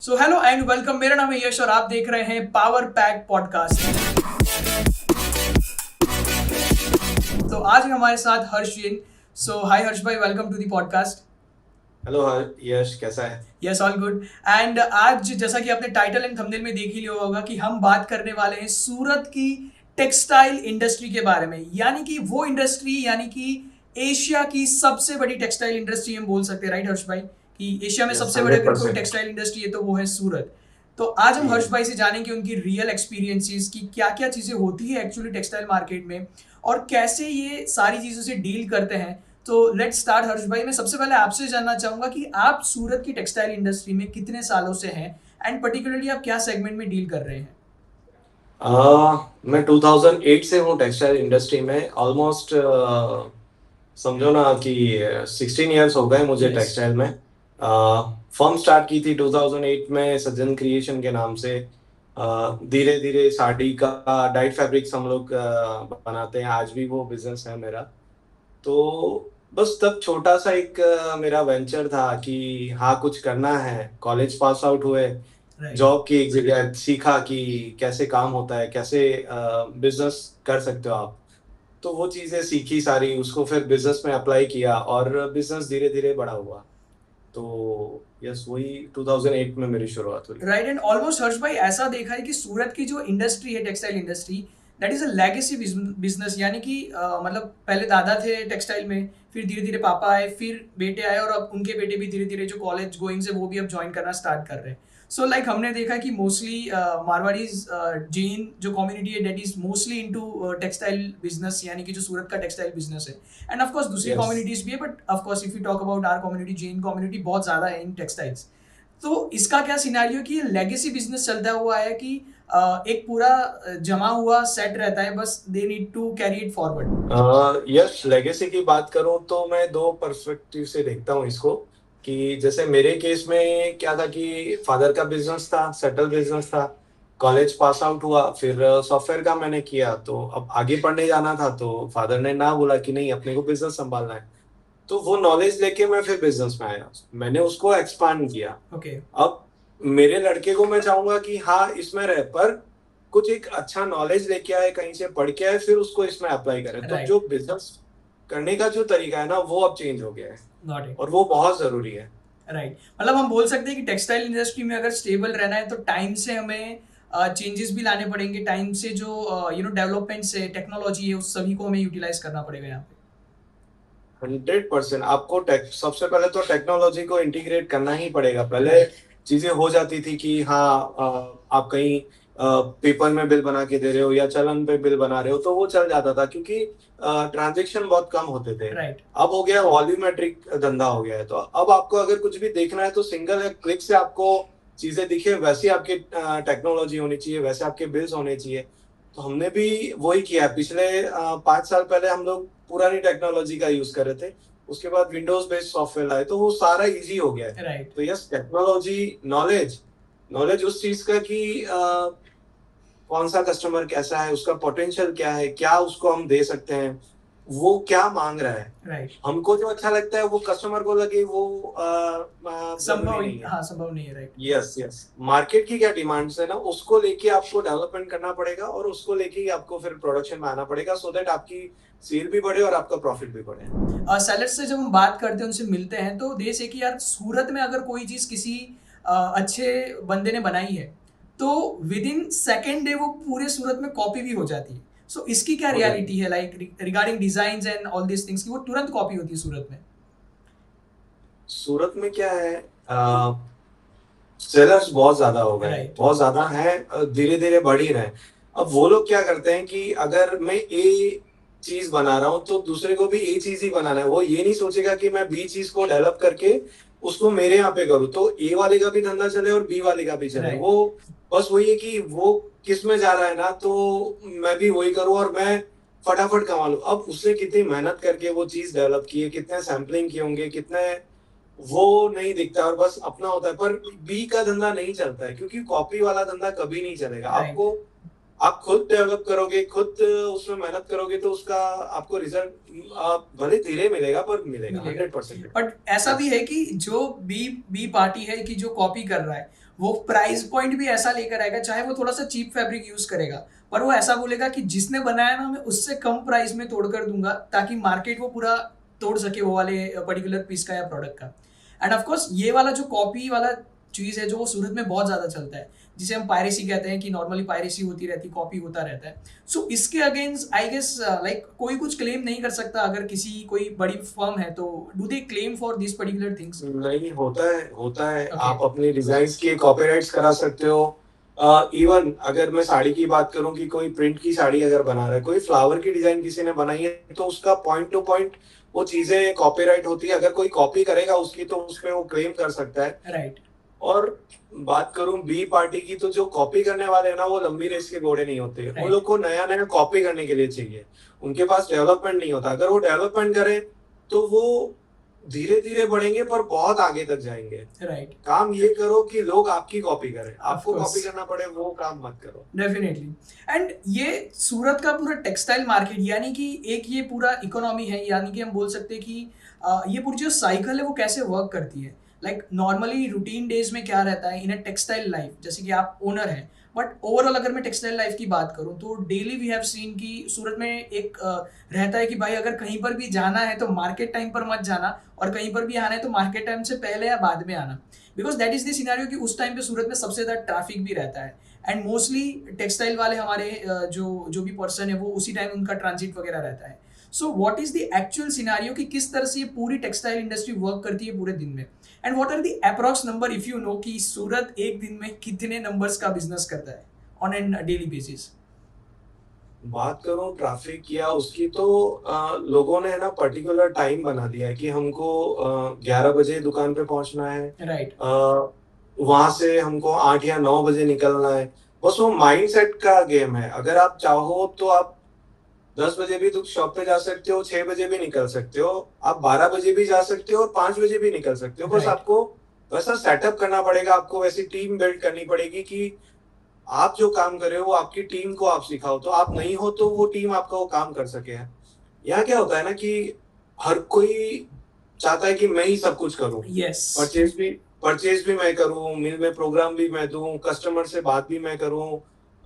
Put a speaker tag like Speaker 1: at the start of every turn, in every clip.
Speaker 1: So hello and welcome. मेरा नाम है यश और आप देख रहे हैं पावर पैक पॉडकास्ट। तो आज हमारे साथ हर्ष जैन। सो हाय हर्ष भाई, welcome to the podcast.
Speaker 2: Hello Harsh, कैसा है?
Speaker 1: Yes, all good. एंड आज जैसा कि आपने टाइटल एंड थंबनेल में देख ही लिया होगा कि हम बात करने वाले हैं सूरत की टेक्सटाइल इंडस्ट्री के बारे में, यानी कि वो इंडस्ट्री, यानी कि एशिया की सबसे बड़ी टेक्सटाइल इंडस्ट्री हम बोल सकते हैं, राइट हर्ष भाई? कि एशिया में
Speaker 2: यस,
Speaker 1: सबसे बड़ी अगर कोई
Speaker 2: 100%।
Speaker 1: टेक्सटाइल इंडस्ट्री है तो वो है सूरत। तो आज हम हर्ष
Speaker 2: ये
Speaker 1: भाई से जानेंगे उनकी रियल एक्सपीरियंसेस की क्या क्या चीज़ें होती है एक्चुअली टेक्सटाइल मार्केट में और कैसे ये सारी चीज़ों से डील करते हैं। तो लेट्स स्टार्ट हर्ष भाई। मैं सबसे पहले आपसे जानना चाहूंगा कि आप सूरत की टेक्सटाइल इंडस्ट्री में कितने सालों से हैं एंड पर्टिकुलरली आप क्या सेगमेंट में डील कर रहे हैं?
Speaker 2: मैं 2008 से हूँ टेक्सटाइल इंडस्ट्री में। ऑलमोस्ट समझो ना कि 16 इयर्स हो गए मुझे
Speaker 1: यस।
Speaker 2: टेक्सटाइल में। फर्म स्टार्ट की थी 2008 में सज्जन क्रिएशन के नाम से। धीरे धीरे साड़ी का डाइट फैब्रिक्स हम लोग बनाते हैं, आज भी वो बिजनेस है मेरा। तो बस तब छोटा सा एक मेरा वेंचर था कि हाँ कुछ करना है। कॉलेज पास आउट हुए,
Speaker 1: राइट।
Speaker 2: जॉब की एक जगह सीखा कि कैसे काम होता है, कैसे बिजनेस कर सकते हो आप। तो वो चीजें सीखी सारी, उसको फिर बिजनेस में अप्लाई किया और बिजनेस धीरे धीरे बड़ा हुआ। तो यस, वही 2008 में मेरी शुरुआत हुई।
Speaker 1: राइट। एंड ऑलमोस्ट हर्ष भाई ऐसा देखा है कि सूरत की जो इंडस्ट्री है textile industry, that is a legacy business, यानी कि मतलब पहले दादा थे टेक्सटाइल में, फिर धीरे धीरे पापा आए, फिर बेटे आए और अब उनके बेटे भी धीरे धीरे जो कॉलेज गोइंग से वो भी अब ज्वाइन करना स्टार्ट कर रहे हैं। सो लाइक हमने देखा कि मोस्टली मारवाड़ीज जैन जो कम्युनिटी है that is mostly into textile business, यानी कि जो सूरत का टेक्सटाइल बिजनेस है। एंड ऑफ कोर्स दूसरी
Speaker 2: यस।
Speaker 1: कम्युनिटीज भी है, but of course if you talk about our community, Jain community बहुत ज्यादा है इन टेक्सटाइल्स। तो इसका क्या सिनेरियो कि ये लेगेसी बिजनेस चलता हुआ है कि एक पूरा जमा हुआ सेट रहता है, बस they need to carry it forward.
Speaker 2: Yes, legacy की बात करूं तो मैं दो पर्सपेक्टिव से देखता हूं इसको। कि जैसे मेरे केस में क्या था कि फादर का बिजनेस था, सेटल बिजनेस था। कॉलेज पास आउट हुआ, फिर सॉफ्टवेयर का मैंने किया, तो अब आगे पढ़ने जाना था तो फादर ने ना बोला कि नहीं, अपने को बिजनेस संभालना है। तो वो नॉलेज लेके मैं फिर बिजनेस में आया, मैंने उसको एक्सपांड किया।
Speaker 1: ओके।
Speaker 2: अब मेरे लड़के को मैं चाहूंगा कि हाँ इसमें रहे, पर कुछ एक अच्छा नॉलेज लेके आए, कहीं से पढ़ के आए, फिर उसको इसमें अप्लाई करें। तो
Speaker 1: राइट।
Speaker 2: जो बिजनेस करने का जो तरीका है ना, वो अब चेंज हो गया है
Speaker 1: गॉट इट।
Speaker 2: और वो बहुत जरूरी है।
Speaker 1: राइट। मतलब हम बोल सकते हैं कि टेक्सटाइल इंडस्ट्री में अगर स्टेबल रहना है तो टाइम से हमें चेंजेस भी लाने पड़ेंगे, टाइम से जो डेवलपमेंट्स है, टेक्नोलॉजी है, उस सभी को हमें यूटिलाइज करना पड़ेगा यहाँ पे।
Speaker 2: 100% आपको सबसे पहले तो टेक्नोलॉजी को इंटीग्रेट करना ही पड़ेगा। पहले
Speaker 1: राइट।
Speaker 2: चीजें हो जाती थी कि हाँ आप कहीं पेपर में बिल बना के दे रहे हो या चलन पे बिल बना रहे हो तो वो चल जाता था, क्योंकि ट्रांजेक्शन बहुत कम होते थे।
Speaker 1: राइट।
Speaker 2: अब हो गया वॉल्यूमेट्रिक धंधा हो गया है, तो अब आपको अगर कुछ भी देखना है तो सिंगल एक क्लिक से आपको चीजें दिखे, वैसी आपकी टेक्नोलॉजी होनी चाहिए, वैसे आपके बिल्स होने चाहिए। तो हमने भी वही किया है। पिछले 5 साल पहले हम लोग पुरानी टेक्नोलॉजी का यूज कर रहे थे, उसके बाद विंडोज बेस्ड सॉफ्टवेयर आए तो वो सारा इजी हो गया है।
Speaker 1: राइट।
Speaker 2: तो यस, टेक्नोलॉजी, नॉलेज, नॉलेज उस चीज का कि कौन सा कस्टमर कैसा है, उसका पोटेंशियल क्या है, क्या उसको हम दे सकते हैं, वो क्या मांग रहा है।
Speaker 1: राइट।
Speaker 2: हमको जो अच्छा लगता है वो कस्टमर को लगे, वो जरूरी
Speaker 1: संभव
Speaker 2: नहीं है।
Speaker 1: हाँ, संभव नहीं है। राइट।
Speaker 2: यस यस, मार्केट की क्या डिमांड्स है ना, उसको लेके आपको डेवलपमेंट करना पड़ेगा और उसको लेके ही आपको फिर प्रोडक्शन में आना पड़ेगा, सो दैट आपकी सेल भी बढ़े और आपका प्रॉफिट भी बढ़े।
Speaker 1: सेलर्स से जब हम बात करते हैं, उनसे मिलते हैं, तो दे से कि यार सूरत में अगर कोई चीज़ किसी अच्छे बंदे ने बनाई है तो विद इन सेकेंड डे वो पूरे सूरत में कॉपी भी हो जाती है। सो इसकी क्या
Speaker 2: हो जाएगी।
Speaker 1: रियलिटी है, like regarding design and all this things की वो तुरंत कॉपी होती है सूरत में?
Speaker 2: सूरत में क्या है, सेलर्स बहुत ज्यादा हो गए,
Speaker 1: राइट।
Speaker 2: बहुत ज्यादा हैं, धीरे धीरे बढ़ ही रहे हैं। अब वो लोग क्या करते हैं कि अगर मैं ए चीज बना रहा हूँ तो दूसरे को भी ए चीज ही बनाना है। वो ये नहीं सोचेगा कि मैं बी चीज को डेवलप करके उसको मेरे यहाँ पे करूँ तो ए वाले का भी धंधा चले और बी वाले का भी चले।
Speaker 1: राइट।
Speaker 2: वो बस वही है कि वो किस में जा रहा है ना, तो मैं भी वही करूँ और मैं फटाफट कमा लूँ। अब उसने कितनी मेहनत करके वो चीज डेवलप की है, कितने सैम्पलिंग किए होंगे, कितने, वो नहीं दिखता और बस अपना होता है। पर बी का धंधा नहीं चलता है, क्योंकि कॉपी वाला धंधा कभी नहीं चलेगा।
Speaker 1: राइट।
Speaker 2: आपको, आप खुद डेवलप करोगे, खुद उसमें मेहनत करोगे तो उसका आपको रिजल्ट भले धीरे मिलेगा पर मिलेगा
Speaker 1: मिलेगा।
Speaker 2: 100%।
Speaker 1: बट ऐसा भी
Speaker 2: यस।
Speaker 1: है कि जो बी बी पार्टी है कि जो कॉपी कर रहा है, वो प्राइस पॉइंट भी ऐसा लेकर आएगा, चाहे वो थोड़ा सा चीप फैब्रिक यूज करेगा, पर वो ऐसा बोलेगा कि जिसने बनाया ना मैं उससे कम प्राइस में तोड़ कर दूंगा, ताकि मार्केट वो पूरा तोड़ सके वो वाले पर्टिकुलर पीस का या प्रोडक्ट का। एंड ऑफ कोर्स ये वाला जो कॉपी वाला चीज़ है जो सूरत में बहुत ज़्यादा चलता है, जिसे हम पायरेसी कहते हैं, कि नॉर्मली पायरेसी होती रहती, कॉपी होता रहता है। सो इसके अगेंस्ट आई गेस लाइक कोई कुछ क्लेम नहीं कर सकता, अगर किसी कोई बड़ी फर्म है तो do they claim for this particular things?
Speaker 2: नहीं, होता है।
Speaker 1: ओके।
Speaker 2: आप अपनी डिजाइन्स के कॉपीराइट्स करा सकते हो। इवन अगर मैं साड़ी की बात करूं कि कोई प्रिंट की साड़ी अगर बना रहा है, कोई फ्लावर की डिजाइन किसी ने बनाई है, तो उसका पॉइंट टू पॉइंट वो चीजें कॉपीराइट होती है। अगर कोई कॉपी करेगा उसकी, तो उसपे वो क्लेम कर सकता है।
Speaker 1: राइट।
Speaker 2: और बात करूं बी पार्टी की, तो जो कॉपी करने वाले हैं ना, वो लंबी रेस के घोड़े नहीं होते। वो
Speaker 1: राइट।
Speaker 2: लोग को नया नया कॉपी करने के लिए चाहिए, उनके पास डेवलपमेंट नहीं होता। अगर वो डेवलपमेंट करें तो वो धीरे धीरे बढ़ेंगे, पर बहुत आगे तक जाएंगे।
Speaker 1: राइट।
Speaker 2: काम ये करो कि लोग आपकी कॉपी करें,
Speaker 1: Of
Speaker 2: आपको
Speaker 1: course.
Speaker 2: कॉपी करना पड़े, वो काम मत करो।
Speaker 1: डेफिनेटली। एंड ये सूरत का पूरा टेक्सटाइल मार्केट, यानी कि एक ये पूरा इकोनॉमी है, यानी कि हम बोल सकते हैं कि ये पूरी जो साइकिल है वो कैसे वर्क करती है। लाइक नॉर्मली रूटीन डेज में क्या रहता है इन अ टेक्सटाइल लाइफ, जैसे कि आप ओनर हैं, बट ओवरऑल अगर मैं टेक्सटाइल लाइफ की बात करूं तो डेली वी हैव सीन कि सूरत में एक रहता है कि भाई अगर कहीं पर भी जाना है तो मार्केट टाइम पर मत जाना, और कहीं पर भी आना है तो मार्केट टाइम से पहले या बाद में आना, because that is the scenario कि उस टाइम पे सूरत में सबसे ज़्यादा ट्रैफिक भी रहता है। एंड मोस्टली टेक्सटाइल वाले हमारे जो भी पर्सन है वो उसी टाइम उनका ट्रांजिट वगैरह रहता है। So what is the actual scenario कि किस तरह से ये पूरी टेक्सटाइल इंडस्ट्री वर्क करती है पूरे दिन में, and what are the approx number if you know कि सूरत एक दिन में कितने नंबर्स का बिजनेस करता है ऑन एन डेली बेसिस?
Speaker 2: बात करूं ट्रैफिक या उसकी, तो लोगों ने है ना पर्टिकुलर टाइम बना दिया है कि हमको 11 बजे दुकान पे पहुंचना है।
Speaker 1: राइट।
Speaker 2: वहां से हमको 8 या 9 बजे निकलना है। बस वो माइंडसेट का गेम है। अगर आप चाहो तो आप 10 बजे भी तो शॉप पे जा सकते हो, 6 बजे भी निकल सकते हो, आप 12 बजे भी जा सकते हो और 5 बजे भी निकल सकते हो। बस
Speaker 1: राइट।
Speaker 2: आपको वैसा सेटअप करना पड़ेगा, आपको वैसी टीम बिल्ड करनी पड़ेगी कि आप जो काम कर रहे हो वो आपकी टीम को आप सिखाओ, तो आप नहीं हो तो वो टीम आपका वो काम कर सके। यहाँ क्या होता है ना कि हर कोई चाहता है कि मैं ही सब कुछ करूं।
Speaker 1: यस।
Speaker 2: परचेज भी मैं करूं, मिल में प्रोग्राम भी मैं दूं, कस्टमर से बात भी मैं करूं,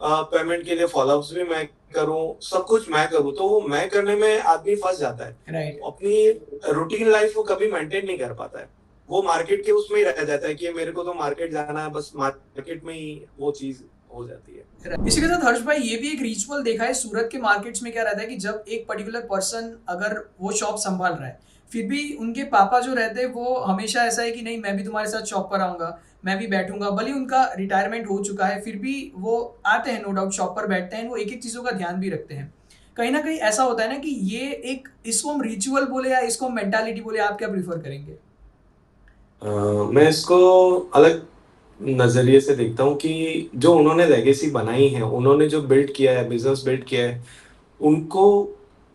Speaker 2: पेमेंट के लिए फॉलोअप्स भी मैं करूं, सब कुछ मैं करूं। तो वो मैं करने में आदमी फंस जाता है।
Speaker 1: राइट।
Speaker 2: अपनी रूटीन लाइफ वो कभी मेंटेन नहीं कर पाता है। वो मार्केट के उसमें ही रह जाता है कि मेरे को तो मार्केट जाना है, बस मार्केट में ही वो चीज हो जाती है।
Speaker 1: इसी के साथ हर्ष भाई ये भी एक रिचुअल देखा है सूरत के मार्केट्स में, क्या रहता है कि जब एक पर्टिकुलर पर्सन अगर वो शॉप संभाल रहा है, फिर भी उनके पापा जो रहते हैं वो हमेशा ऐसा है कि नहीं मैं भी तुम्हारे साथ शॉप पर आऊंगा, मैं भी बैठूंगा, भले ही उनका रिटायरमेंट हो चुका है फिर भी वो आते हैं, नो डाउट शॉप पर बैठते हैं, वो एक एक चीज़ों का ध्यान भी रखते हैं। कहीं ना कहीं ऐसा होता है ना कि ये एक, इसको हम रिचुअल बोले या इसको हम मेंटालिटी बोले, आप क्या प्रीफर करेंगे?
Speaker 2: मैं इसको अलग नजरिए से देखता हूँ कि जो उन्होंने लेगेसी बनाई है, उन्होंने जो बिल्ड किया है, बिजनेस बिल्ड किया है, उनको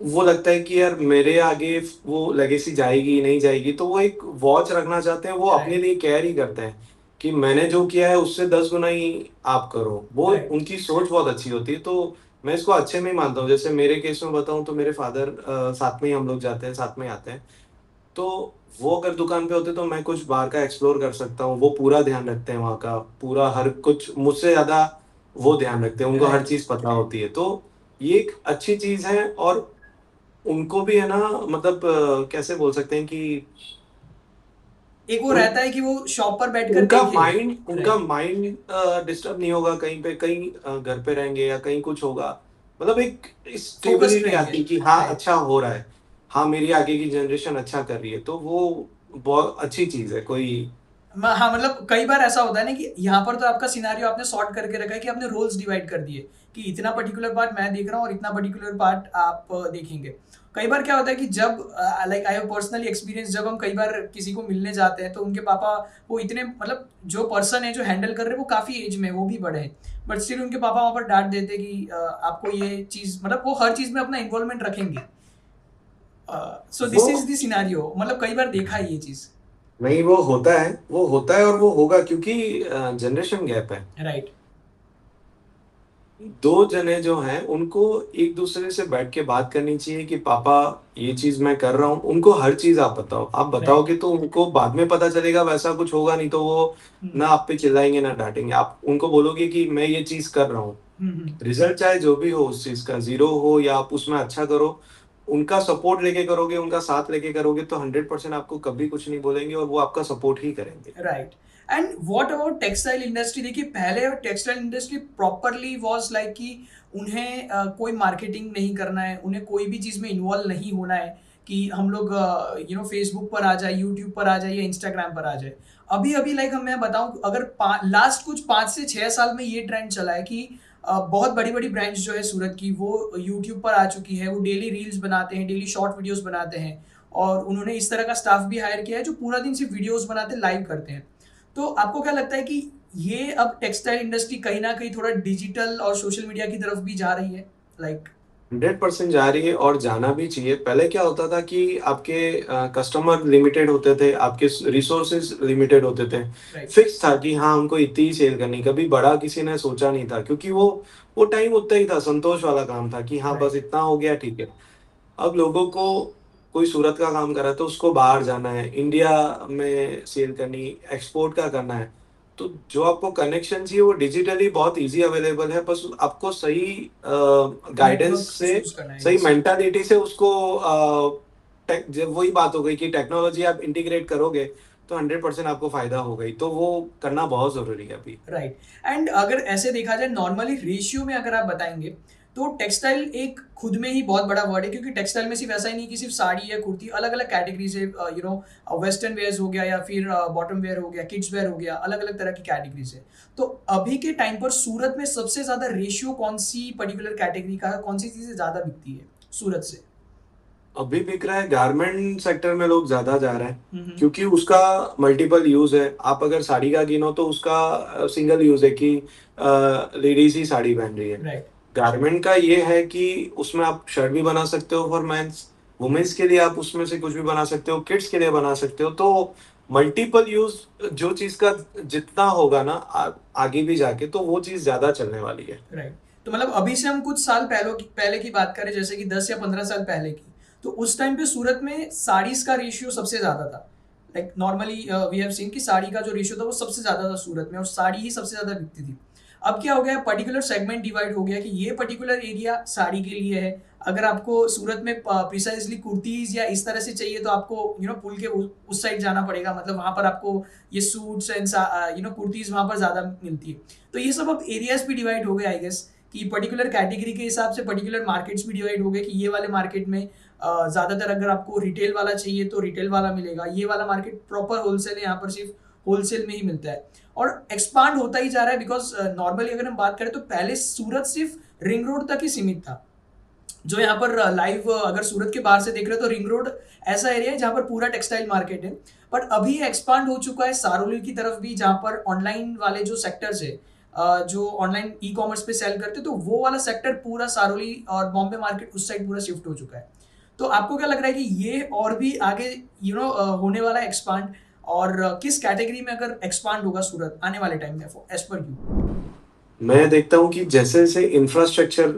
Speaker 2: वो लगता है कि यार मेरे आगे वो लेगेसी जाएगी नहीं जाएगी, तो वो एक वॉच रखना चाहते हैं। वो अपने
Speaker 1: राइट।
Speaker 2: लिए केयर ही करते हैं कि मैंने जो किया है उससे 10 गुना ही आप करो। वो
Speaker 1: राइट।
Speaker 2: उनकी सोच बहुत अच्छी होती है। तो मैं इसको अच्छे में ही मानता हूँ। जैसे मेरे केस में बताऊँ तो मेरे फादर साथ में ही हम लोग जाते हैं, साथ में ही आते हैं। तो वो अगर दुकान पे होते तो मैं कुछ बाहर का एक्सप्लोर कर सकता हूँ। वो पूरा ध्यान रखते हैं, वहाँ का पूरा हर कुछ मुझसे ज्यादा वो ध्यान रखते हैं। उनको हर
Speaker 1: राइट।
Speaker 2: चीज पता होती है। तो ये एक अच्छी चीज है। और उनको भी है ना, मतलब कैसे बोल सकते हैं कि
Speaker 1: एक वो
Speaker 2: उन
Speaker 1: रहता है कि वो शॉप पर बैठकर
Speaker 2: उनका
Speaker 1: देखे।
Speaker 2: माइंड उनका
Speaker 1: राइट।
Speaker 2: माइंड डिस्टर्ब नहीं होगा कहीं पे, कहीं घर पे रहेंगे या कहीं कुछ होगा। मतलब एक
Speaker 1: फोकस्ड
Speaker 2: स्टेबिलिटी
Speaker 1: रहेंगे।
Speaker 2: आती है कि हाँ
Speaker 1: राइट।
Speaker 2: अच्छा हो रहा है, हाँ मेरी आगे की जनरेशन अच्छा कर रही है। तो वो बहुत अच्छी चीज है। कोई
Speaker 1: हाँ, मतलब कई बार ऐसा होता है ना कि यहाँ पर तो आपका सिनारियो आपने सॉर्ट करके रखा है कि आपने रोल्स डिवाइड कर दिए कि इतना पर्टिकुलर पार्ट मैं देख रहा हूँ और इतना पर्टिकुलर पार्ट आप देखेंगे। कई बार क्या होता है कि जब like I have personally experience, जब हम कई बार किसी को मिलने जाते हैं तो उनके पापा वो इतने, मतलब जो पर्सन है जो हैंडल कर रहे हैं वो काफ़ी एज में, वो भी बड़े हैं, बट स्टिल उनके पापा वहाँ पर डांट देते कि आपको ये चीज़, मतलब वो हर चीज़ में अपना इन्वॉल्वमेंट रखेंगे। सो
Speaker 2: वो
Speaker 1: दिस इज द सिनारियो, मतलब कई बार देखा है ये चीज़।
Speaker 2: नहीं, वो होता है और वो होगा क्योंकि जनरेशन गैप है।
Speaker 1: राइट।
Speaker 2: दो जने जो हैं उनको एक दूसरे से बैठ के बात करनी चाहिए कि पापा ये चीज मैं कर रहा हूँ। उनको हर चीज आप
Speaker 1: राइट।
Speaker 2: बताओगे तो उनको बाद में पता चलेगा, वैसा कुछ होगा नहीं तो वो
Speaker 1: हुँ,
Speaker 2: ना आप पे चिल्लाएंगे ना डांटेंगे। आप उनको बोलोगे कि मैं ये चीज कर रहा हूँ,
Speaker 1: हुँ, हुँ।
Speaker 2: रिजल्ट चाहे जो भी हो उस चीज का, जीरो हो या आप उसमें अच्छा करो, उनका सपोर्ट लेके करोगे, उनका साथ लेके करोगे तो 100% आपको कभी कुछ नहीं बोलेंगे और वो आपका सपोर्ट ही करेंगे।
Speaker 1: Right. And what about textile industry? देखिए पहले textile industry properly was like कि उन्हें कोई मार्केटिंग नहीं करना है, उन्हें कोई भी चीज़ में इन्वॉल्व नहीं होना है कि हम लोग फेसबुक पर आ जाए, यूट्यूब पर आ जाए या इंस्टाग्राम पर आ जाए। अभी अभी लाइक हम मैं बताऊं, अगर लास्ट कुछ 5 से 6 साल में ये ट्रेंड चला है कि बहुत बड़ी बड़ी ब्रांड्स जो है सूरत की वो यूट्यूब पर आ चुकी है, वो डेली रील्स बनाते हैं, डेली शॉर्ट वीडियोस बनाते हैं और उन्होंने इस तरह का स्टाफ भी हायर किया है जो पूरा दिन सिर्फ वीडियोस बनाते लाइव करते हैं। तो आपको क्या लगता है कि ये अब टेक्सटाइल इंडस्ट्री कहीं न कहीं थोड़ा डिजिटल और सोशल मीडिया की तरफ भी जा रही है? लाइक
Speaker 2: 100% जा रही है और जाना भी चाहिए। पहले क्या होता था कि आपके कस्टमर लिमिटेड होते थे, आपके रिसोर्सेज लिमिटेड होते थे।
Speaker 1: राइट,
Speaker 2: फिक्स था कि हाँ, हमको इतनी ही सेल करनी, कभी बड़ा किसी ने सोचा नहीं था क्योंकि वो टाइम उतना ही था, संतोष वाला काम था कि हाँ, बस
Speaker 1: राइट,
Speaker 2: इतना हो गया ठीक है। अब लोगों को कोई सूरत का काम कर रहा है तो उसको बाहर जाना है, इंडिया में सेल करनी, एक्सपोर्ट का करना है। तो जो आपको कनेक्शन चाहिए वो डिजिटली बहुत ईज़ी अवेलेबल है, बस आपको सही गाइडेंस
Speaker 1: नेटवर्क
Speaker 2: से,
Speaker 1: चूज़ करना है,
Speaker 2: सही
Speaker 1: यस।
Speaker 2: मेंटालिटी से उसको टेक जब वही बात हो गई कि टेक्नोलॉजी आप इंटीग्रेट करोगे, तो 100% आपको फ़ायदा होगा ही। तो वो करना बहुत ज़रूरी है अभी।
Speaker 1: राइट। एंड अगर ऐसे देखा जाए नॉर्मली रेशियो में अगर आप बताएँगे, तो टेक्सटाइल एक खुद में ही बहुत बड़ा वर्ड है क्योंकि टेक्सटाइल में सिर्फ ऐसा ही नहीं कि सिर्फ साड़ी या कुर्ती, अलग-अलग कैटेगरीज़ है, वेस्टर्न वेयर्स हो गया या फिर बॉटम वेयर हो गया, किड्स वेयर हो गया, अलग-अलग तरह की कैटेगरीज़ है। तो अभी के टाइम पर सूरत में सबसे ज़्यादा रेशियो कौन-सी पर्टिकुलर कैटेगरी का है, कौन-सी चीज़ें ज़्यादा बिकती है सूरत से?
Speaker 2: अभी बिक रहा है, गारमेंट सेक्टर में लोग ज़्यादा जा रहे हैं,
Speaker 1: हुँ, हुँ।
Speaker 2: क्योंकि उसका मल्टीपल यूज़ है। आप अगर साड़ी का गिनो तो उसका सिंगल यूज़ है कि लेडीज़ ही साड़ी पहन रही है।
Speaker 1: राइट,
Speaker 2: गारमेंट का ये है कि उसमें आप शर्ट भी बना सकते हो फॉर मेंस, वुमेन्स के लिए आप उसमें से कुछ भी बना सकते हो, किड्स के लिए बना सकते हो। तो मल्टीपल यूज़ जो चीज़ का जितना होगा ना आगे भी जाके तो वो चीज़ ज़्यादा चलने वाली है।
Speaker 1: राइट। तो मतलब अभी से हम कुछ साल पहले की बात करें जैसे कि 10 या 15 साल पहले की, तो उस टाइम पे सूरत में साड़ीज़ का रेशियो सबसे ज़्यादा था। Like normally we have seen कि साड़ी का जो रेशियो था वो सबसे ज़्यादा था सूरत में और साड़ी ही सबसे ज़्यादा बिकती थी। अब क्या हो गया, पर्टिकुलर सेगमेंट डिवाइड हो गया कि ये पर्टिकुलर एरिया साड़ी के लिए है। अगर आपको सूरत में प्रिसाइज़ली कुर्तीज़ या इस तरह से चाहिए तो आपको पुल के उस साइड जाना पड़ेगा, मतलब वहाँ पर आपको ये सूट्स एंड कुर्तीज़ वहाँ पर ज़्यादा मिलती है। तो ये सब अब एरियाज़ भी डिवाइड हो गए आई गेस कि पर्टिकुलर कैटेगरी के हिसाब से पर्टिकुलर मार्केट्स भी डिवाइड हो गए कि ये वाले मार्केट में ज़्यादातर अगर आपको रिटेल वाला चाहिए तो रिटेल वाला मिलेगा। ये वाला मार्केट प्रॉपर होलसेल है, यहाँ पर सिर्फ होलसेल में ही मिलता है और एक्सपांड होता ही जा रहा है बिकॉज़ नॉर्मली अगर हम बात करें तो पहले सूरत सिर्फ रिंग रोड तक ही सीमित था। जो यहाँ पर लाइव अगर सूरत के बाहर से देख रहे हो तो रिंग रोड ऐसा एरिया है जहाँ पर पूरा टेक्सटाइल मार्केट है। बट अभी ये एक्सपांड हो चुका है सारोली की तरफ भी जहाँ पर ऑनलाइन वाले जो सेक्टर्स है, जो ऑनलाइन ई-कॉमर्स पे सेल करते हैं तो वो वाला सेक्टर पूरा सारोली और बॉम्बे मार्केट उस साइड पूरा शिफ्ट हो चुका है। तो आपको क्या लग रहा है कि ये और भी आगे होने वाला है एक्सपांड और किस कैटेगरी में अगर एक्सपांड होगा सूरत आने वाले टाइम में एज़ पर यू?
Speaker 2: मैं देखता हूँ कि जैसे-जैसे इंफ्रास्ट्रक्चर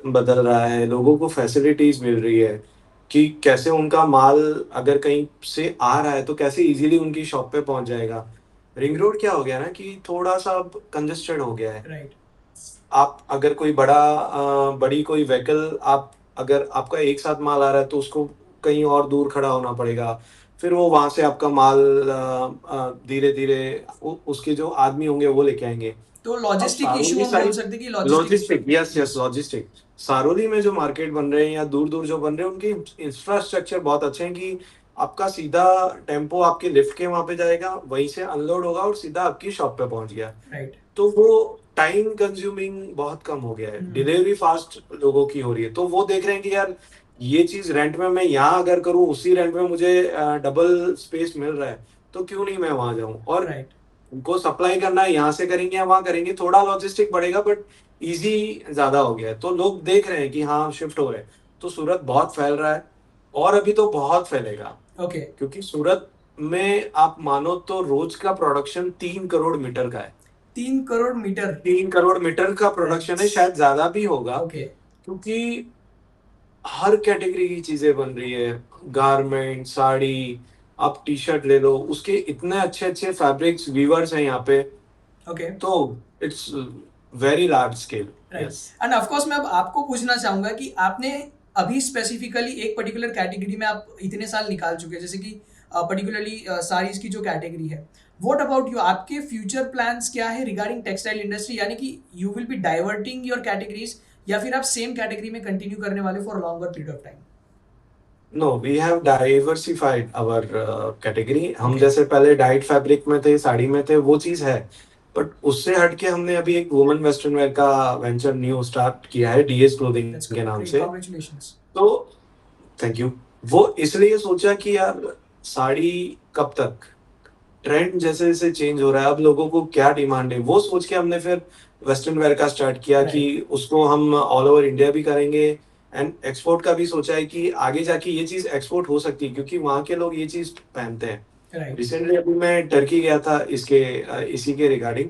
Speaker 2: बदल रहा है, लोगों को फैसिलिटीज़ मिल रही है, कि कैसे उनका माल अगर कहीं से आ रहा है, तो कैसे ईज़िली उनकी शॉप पे पहुँच जाएगा। रिंग रोड क्या हो गया ना कि थोड़ा-सा अब कंजेस्टेड हो गया है।
Speaker 1: राइट,
Speaker 2: आप अगर कोई बड़ी कोई व्हीकल आप अगर आपका एक साथ माल आ रहा है, तो उसको कहीं और दूर खड़ा होना पड़ेगा। फिर वो वहाँ से आपका माल धीरे-धीरे उसके जो आदमी होंगे, वो लेके आएँगे।
Speaker 1: तो
Speaker 2: अब
Speaker 1: लॉजिस्टिक इश्यू
Speaker 2: सारोली
Speaker 1: हम बोल
Speaker 2: साइड
Speaker 1: सकते हैं कि logistic issue.
Speaker 2: Logistic yes, yes
Speaker 1: yes.
Speaker 2: Logistic. Saroli में जो मार्केट बन रहे हैं या दूर-दूर जो बन रहे हैं, उनकी इंफ्रास्ट्रक्चर बहुत अच्छे हैं कि आपका सीधा टेम्पो आपके लिफ्ट के वहाँ पे जाएगा, वहीं से अनलोड होगा और सीधा आपकी शॉप पे पहुँच गया।
Speaker 1: राइट।
Speaker 2: तो वो टाइम कंज्यूमिंग बहुत कम हो गया है,
Speaker 1: हुँ,
Speaker 2: डिलीवरी फास्ट लोगों की हो रही है। तो वो देख रहे हैं कि यार ये चीज़ रेंट में मैं यहाँ अगर करूँ, उसी रेंट में मुझे डबल स्पेस मिल रहा है, तो क्यों नहीं मैं वहाँ जाऊँ? और
Speaker 1: राइट,
Speaker 2: उनको सप्लाई करना है, यहाँ से करेंगे या वहाँ करेंगे, थोड़ा लॉजिस्टिक बढ़ेगा बट ईज़ी ज़्यादा हो गया है। तो लोग देख रहे हैं कि हाँ, शिफ्ट हो रहे हैं। तो सूरत बहुत फैल रहा है और अभी तो बहुत फैलेगा,
Speaker 1: ओके,
Speaker 2: क्योंकि सूरत में आप मानो तो रोज़ का प्रोडक्शन 3 करोड़ मीटर का है।
Speaker 1: 3 करोड़ मीटर?
Speaker 2: 3 करोड़ मीटर का प्रोडक्शन है, शायद ज्यादा भी होगा,
Speaker 1: ओके।
Speaker 2: क्योंकि हर कैटेगरी की चीजें बन रही है। गारमेंट, साड़ी, आप टी शर्ट ले लो, उसके इतने अच्छे अच्छे फैब्रिक्स वीवर्स हैं यहाँ पे,
Speaker 1: ओके।
Speaker 2: तो it's very large scale.
Speaker 1: Right.
Speaker 2: Yes.
Speaker 1: And of course मैं अब आपको पूछना चाहूंगा कि आपने अभी स्पेसिफिकली एक पर्टिकुलर कैटेगरी में आप इतने साल निकाल चुके हैं, जैसे कि पर्टिकुलरली साड़ीज की जो कैटेगरी है, व्हाट अबाउट यू, आपके फ्यूचर प्लान्स क्या है रिगार्डिंग टेक्सटाइल इंडस्ट्री? यानी कि you will be diverting your categories, या फिर आप सेम कैटेगरी में कंटिन्यू करने वाले for longer period of time?
Speaker 2: No, we have diversified our category. हम
Speaker 1: ओके।
Speaker 2: जैसे पहले डाइट फैब्रिक में थे, साड़ी में थे, वो चीज है, बट उससे हटके हमने अभी एक वुमेन वेस्टर्न वेयर का वेंचर न्यू स्टार्ट किया है, डीएस क्लोथिंग
Speaker 1: दैट्स
Speaker 2: के नाम
Speaker 1: ग्रेट,
Speaker 2: से।
Speaker 1: कांग्रेचुलेशंस।
Speaker 2: तो थैंक यू। वो इसलिए सोचा कि यार, साड़ी कब तक, ट्रेंड जैसे जैसे चेंज हो रहा है, अब लोगों को क्या डिमांड है, वो सोच के हमने फिर वेस्टर्न वेयर का स्टार्ट किया कि
Speaker 1: राइट।
Speaker 2: उसको हम ऑल ओवर इंडिया भी करेंगे, एंड एक्सपोर्ट का भी सोचा है कि आगे जाके ये चीज एक्सपोर्ट हो सकती है, क्योंकि वहाँ के लोग ये चीज पहनते हैं।
Speaker 1: राइट।
Speaker 2: रिसेंटली अभी मैं टर्की गया था इसी के रिगार्डिंग,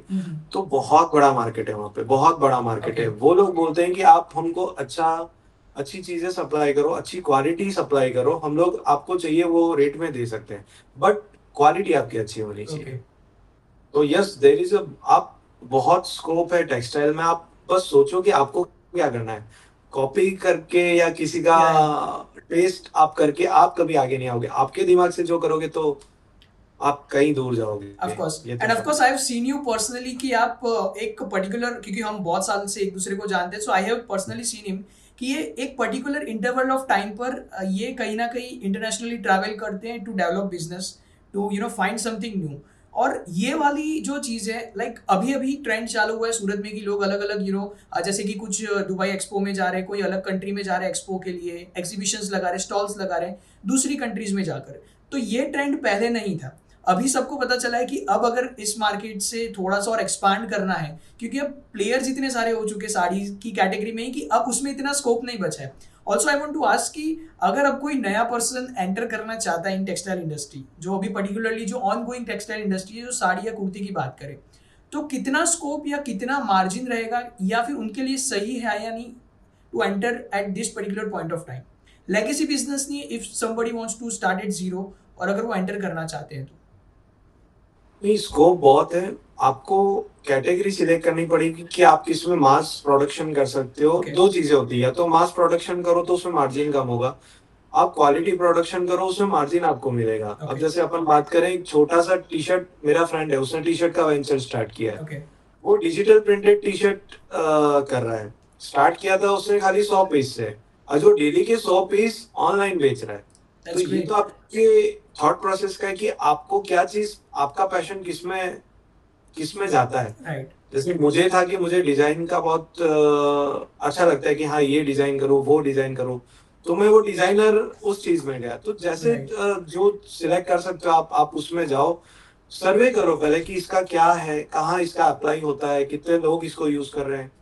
Speaker 2: तो बहुत बड़ा मार्केट है वहाँ पे, बहुत बड़ा मार्केट
Speaker 1: ओके।
Speaker 2: है। वो लोग बोलते हैं कि आप हमको अच्छी चीजें सप्लाई करो, अच्छी क्वालिटी सप्लाई करो, हम लोग आपको चाहिए वो रेट में दे सकते हैं, बट क्वालिटी आपकी अच्छी होनी चाहिए।
Speaker 1: ओके।
Speaker 2: तो यस, देयर इज अ आप बहुत स्कोप है टेक्सटाइल में। आप बस सोचो कि आपको क्या करना है, कॉपी करके या किसी का
Speaker 1: या
Speaker 2: टेस्ट आप करके आप कभी आगे नहीं आओगे। आपके दिमाग से जो करोगे तो आप कहीं दूर
Speaker 1: ऑफ
Speaker 2: जाओगे।
Speaker 1: कोर्स,
Speaker 2: ये तो
Speaker 1: एंड ऑफ
Speaker 2: है।
Speaker 1: Course I have seen you personally कि आप एक पर्टिकुलर, क्योंकि हम बहुत साल से एक दूसरे को जानते हैं, so I have personally seen him कि ये एक पर्टिकुलर इंटरवल ऑफ टाइम पर ये कहीं ना कहीं इंटरनेशनली ट्रैवल करते हैं to develop business, to find something new. और ये वाली जो चीज़ है, लाइक अभी अभी ट्रेंड चालू हुआ है सूरत में कि लोग अलग अलग जैसे कि कुछ दुबई एक्सपो में जा रहे हैं, कोई अलग कंट्री में जा रहे हैं एक्सपो के लिए, एग्जीबिशंस लगा रहे हैं, स्टॉल्स लगा रहे हैं दूसरी कंट्रीज में जाकर। तो ये ट्रेंड पहले नहीं था। अभी सबको पता चला है कि अब अगर इस मार्केट से थोड़ा सा और एक्सपांड करना है, क्योंकि अब प्लेयर्स इतने सारे हो चुके हैं साड़ी की कैटेगरी में ही कि अब उसमें इतना स्कोप नहीं बचा है। Also I want to ask कि अगर अब कोई नया पर्सन एंटर करना चाहता है इन टेक्सटाइल इंडस्ट्री, जो अभी पर्टिकुलरली जो ऑन गोइंग टेक्सटाइल इंडस्ट्री है, जो साड़ी या कुर्ती की बात करें, तो कितना स्कोप या कितना मार्जिन रहेगा, या फिर उनके लिए सही है या नहीं to enter at this particular point of time? Legacy business नहीं, if somebody wants to start at zero, और अगर वो एंटर करना चाहते हैं तो?
Speaker 2: नहीं, स्कोप बहुत है। आपको कैटेगरी सिलेक्ट करनी पड़ेगी कि आप किसमें मास प्रोडक्शन कर सकते हो।
Speaker 1: ओके।
Speaker 2: दो चीजें होती है, या तो मास प्रोडक्शन करो तो उसमें मार्जिन कम होगा, आप क्वालिटी प्रोडक्शन करो उसमें मार्जिन आपको मिलेगा। अब
Speaker 1: ओके।
Speaker 2: जैसे अपन बात करें, एक छोटा सा टी शर्ट, मेरा फ्रेंड है, उसने टी शर्ट का वेंचर स्टार्ट किया है।
Speaker 1: ओके।
Speaker 2: वो डिजिटल प्रिंटेड टी शर्ट कर रहा है। स्टार्ट किया था उसने खाली 100 पीस से, आज वो डेली के 100 पीस ऑनलाइन बेच रहा है। तो
Speaker 1: दैट्स
Speaker 2: ये
Speaker 1: ग्रेट।
Speaker 2: तो आपके थॉट प्रोसेस का है कि आपको क्या चीज, आपका पैशन किसमें किसमें जाता है।
Speaker 1: राइट।
Speaker 2: जैसे मुझे था कि मुझे डिजाइन का बहुत अच्छा लगता है कि हाँ, ये डिजाइन करूँ, वो डिजाइन करूँ, तो मैं वो डिजाइनर उस चीज में गया। तो जैसे
Speaker 1: राइट।
Speaker 2: जो सिलेक्ट कर सकते हो आप उसमें जाओ, सर्वे करो पहले कि इसका क्या है, कहाँ इसका अप्लाई होता है, कितने लोग इसको यूज कर रहे हैं,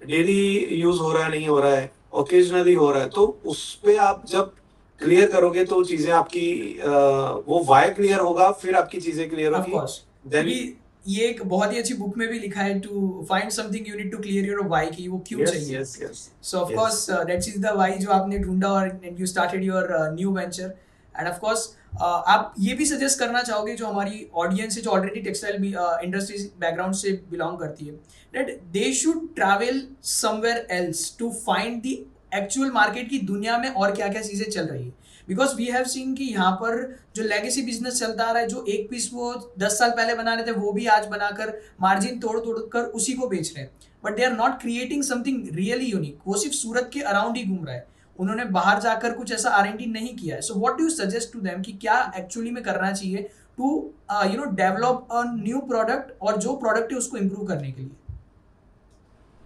Speaker 2: डेली यूज हो रहा है, नहीं हो रहा है, ओकेजनली हो रहा है। तो उस पे आप जब क्लियर करोगे तो चीजें आपकी वो वाई क्लियर होगा, फिर आपकी चीजें क्लियर
Speaker 1: ऑफ
Speaker 2: होगी।
Speaker 1: कोर्स,
Speaker 2: देन
Speaker 1: क्योंकि ये एक बहुत ही अच्छी बुक में भी लिखा है, to find something you need to clear your why, कि वो क्यों
Speaker 2: यस,
Speaker 1: चाहिए।
Speaker 2: Yes, yes,
Speaker 1: so of
Speaker 2: yes.
Speaker 1: Course that's is the why जो आपने ढूंढा, और you started your new venture. And of course आप ये भी सजेस्ट करना चाहोगे जो हमारी ऑडियंस है, जो ऑलरेडी टेक्सटाइल इंडस्ट्री बैकग्राउंड से बिलोंग करती है, that they should travel somewhere else to find the actual market की दुनिया में और क्या क्या चीज़ें चल रही है? बिकॉज वी हैव सीन कि यहाँ पर जो लेगेसी बिजनेस चलता आ रहा है, जो एक पीस वो 10 साल पहले बना रहे थे, वो भी आज बनाकर मार्जिन तोड़ तोड़ कर उसी को बेच रहे हैं, but they are not creating something really unique. वो सिर्फ सूरत के अराउंड ही घूम रहा है, उन्होंने बाहर जाकर कुछ ऐसा R&D नहीं किया है। So what do you suggest to them कि क्या एक्चुअली में करना चाहिए to develop a new product, और जो प्रोडक्ट है उसको इम्प्रूव करने के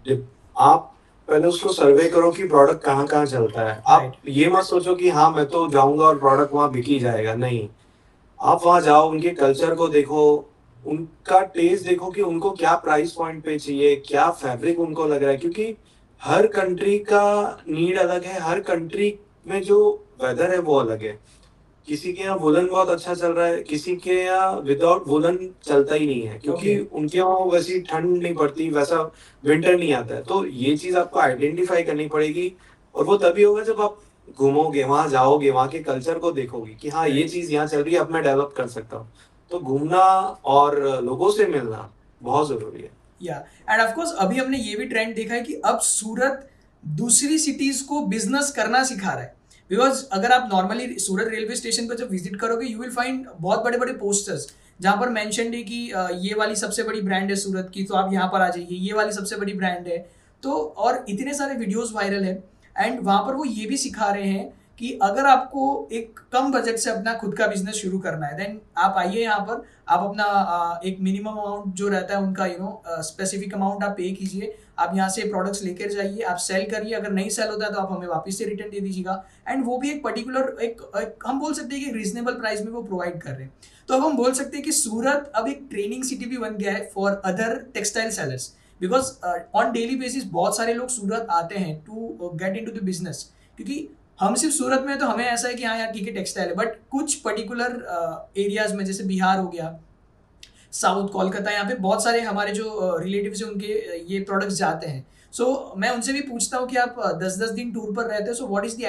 Speaker 1: लिए?
Speaker 2: आप पहले उसको सर्वे करो कि प्रोडक्ट कहाँ कहाँ चलता है।
Speaker 1: राइट।
Speaker 2: आप ये मत सोचो कि हाँ, मैं तो जाऊंगा और प्रोडक्ट वहां बिक ही जाएगा, नहीं। आप वहां जाओ, उनके कल्चर को देखो, उनका टेस्ट देखो कि उनको क्या प्राइस पॉइंट पे चाहिए, क्या फैब्रिक उनको लग रहा है, क्योंकि हर कंट्री का नीड अलग है, हर कंट्री में जो वेदर है वो अलग है। किसी के यहाँ वुलन बहुत अच्छा चल रहा है, किसी के यहाँ विदाउट वुलन चलता ही नहीं है, क्योंकि
Speaker 1: ओके,
Speaker 2: उनके यहाँ वैसी ठंड नहीं पड़ती, वैसा विंटर नहीं आता है। तो ये चीज आपको आइडेंटिफाई करनी पड़ेगी, और वो तभी होगा जब आप घूमोगे, वहां जाओगे, वहां के कल्चर को देखोगे कि हाँ ये
Speaker 1: राइट,
Speaker 2: चीज यहाँ चल रही है, अब मैं डेवलप कर सकता हूँ। तो घूमना और लोगों से मिलना बहुत जरूरी है।
Speaker 1: या एंड ऑफ कोर्स अभी हमने ये भी ट्रेंड देखा है कि अब सूरत दूसरी सिटीज को बिजनेस करना सिखा रहा है। बिकॉज अगर आप नॉर्मली सूरत रेलवे स्टेशन पर जब विजिट करोगे यू विल फाइंड बहुत बड़े बड़े पोस्टर्स जहाँ पर मेंशन है कि ये वाली सबसे बड़ी ब्रांड है सूरत की, तो आप यहाँ पर आ जाइए, ये वाली सबसे बड़ी ब्रांड है। तो और इतने सारे वीडियोस वायरल है एंड वहाँ पर वो ये भी सिखा रहे हैं कि अगर आपको एक कम बजट से अपना खुद का बिजनेस शुरू करना है देन आप आइए यहाँ पर, आप अपना एक मिनिमम अमाउंट जो रहता है उनका स्पेसिफिक अमाउंट आप पे कीजिए, आप यहाँ से प्रोडक्ट्स लेकर जाइए, आप सेल करिए, अगर नहीं सेल होता है तो आप हमें वापस से रिटर्न दे दीजिएगा। एंड वो भी एक पर्टिकुलर एक हम बोल सकते हैं कि रीजनेबल प्राइस में वो प्रोवाइड कर रहे हैं। तो अब हम बोल सकते हैं कि सूरत अब एक ट्रेनिंग सिटी भी बन गया है for other textile sellers. Because on daily basis बहुत सारे लोग सूरत आते हैं to get into the business, क्योंकि हम सिर्फ सूरत में तो हमें ऐसा है कि हाँ यार ठीक है टेक्सटाइल है, बट कुछ पर्टिकुलर एरियाज में जैसे बिहार हो गया, साउथ कोलकाता, यहाँ पे बहुत सारे हमारे जो रिलेटिव्स हैं उनके ये प्रोडक्ट्स जाते हैं। सो मैं उनसे भी पूछता हूँ कि आप 10-10 दिन टूर पर रहते हैं, so what is the